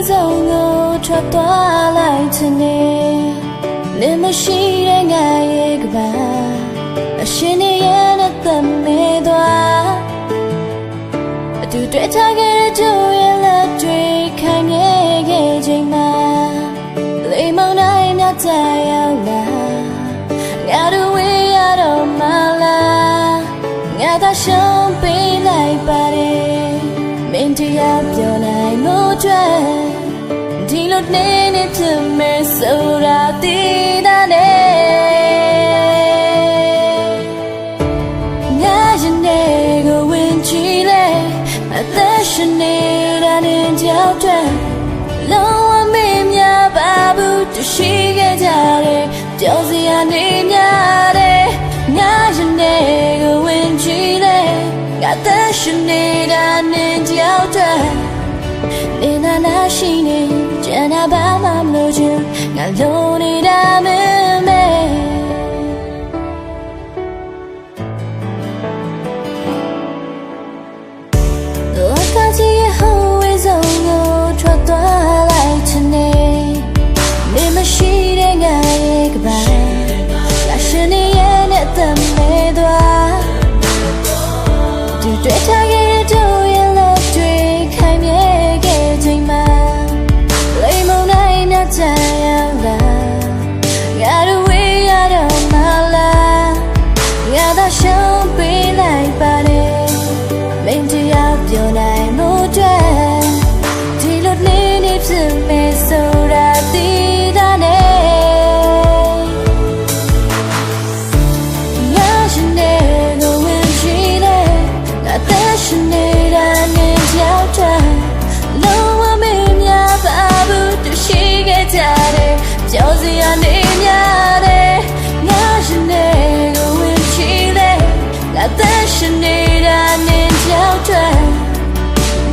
ဆုံးကိုထွက်သွားလိုက်ချင်နေလင်းမရှိတဲ့ငါရဲ့ကဘာအရှင်ရဲ့နဲ့သမီးသွားအတူတွေ့ချခဲ့တဲ့သူရဲ့လက်တွေခိုင်မြဲခဲ့ချိန်မှာလိမ္မောင်တိုင်းမြတ်ကြရောက်လာငါတို့ဝေးရတော့မလားငါသာရှုံးပေးလိုက်ပါတယ်မင်းတရားပြောနိုင်လို့ကြွယ်ဒီလိုနေဖြစ်မယ်ဆိုတာသိတာနဲ့ငါရင်တွေကိုဝင်ကြည့်လေအသက်ရှင်နေတာနဲ့ကြောက်တယ်လုံးဝမင်းများပါဘူးတရှိခဲ့ကြတယ်ပြောစရာနေများတယ်ငါရင်တွေကိုဝင်ကြည့်လေငါသက်ရှင်နေတာနဲ့ကြောက်တယ်နေနာရှိနေကျန်တာဘာမှမလို့ချင်ငါလုံးနေတာမင်းမဲတော့ကကြည့်ရဲ့ဟိုဝေးဆုံးကိုထွက်သွားလိုက်ချင်နေနေမရှိတဲ့ငါရဲ့ကဘာလာရှင်ရဲ့နဲ့သမီးသွားဒီတွေ့ချခဲ့တဲ့သူရဲ့လက်တွေခိုင်မြဲခဲ့ချိန်မှာလိမ္မောင်တိုင်းမြတ်ကြရောက်လာငါတို့ဝေးရတော့မလားငါသာရှုံးပေးလိုက်ပါတယ်မင်းတရားပြောနိုင်လို့ကြွယ်ဒီလိုနေဖြစ်မယ်ဆိုတာသိတာနဲ့ငါရှင်တွေကိုဝင်ကြည့်လေငါသက်ရှင်နေတာနဲ့ကြောက်တယ်လုံးဝမင်းများပါဘူးတရှိခဲ့ကြတယ်ပြောစရာနေများတယ်ငါရှင်တွေကိုဝင်ကြည့်လေငါသက်ရှင်နေတာနဲ့ကြောက်တယ်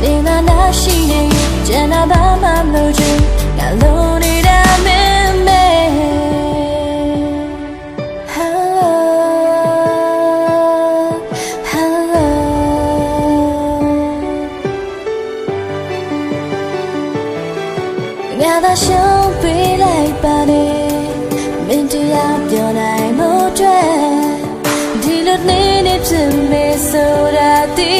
နေနာရှိနေကျန်တာဘာမှမလို့ချင်ငါလုံးနေတာမင်းမဲ Hello Hello ငါသာရှုံးပေးလိုက်ပါတယ်မင်းတရားပြောနိုင်လို့ကြွယ်ဒီလိုနေဖြစ်မယ်ဆိုတာသိ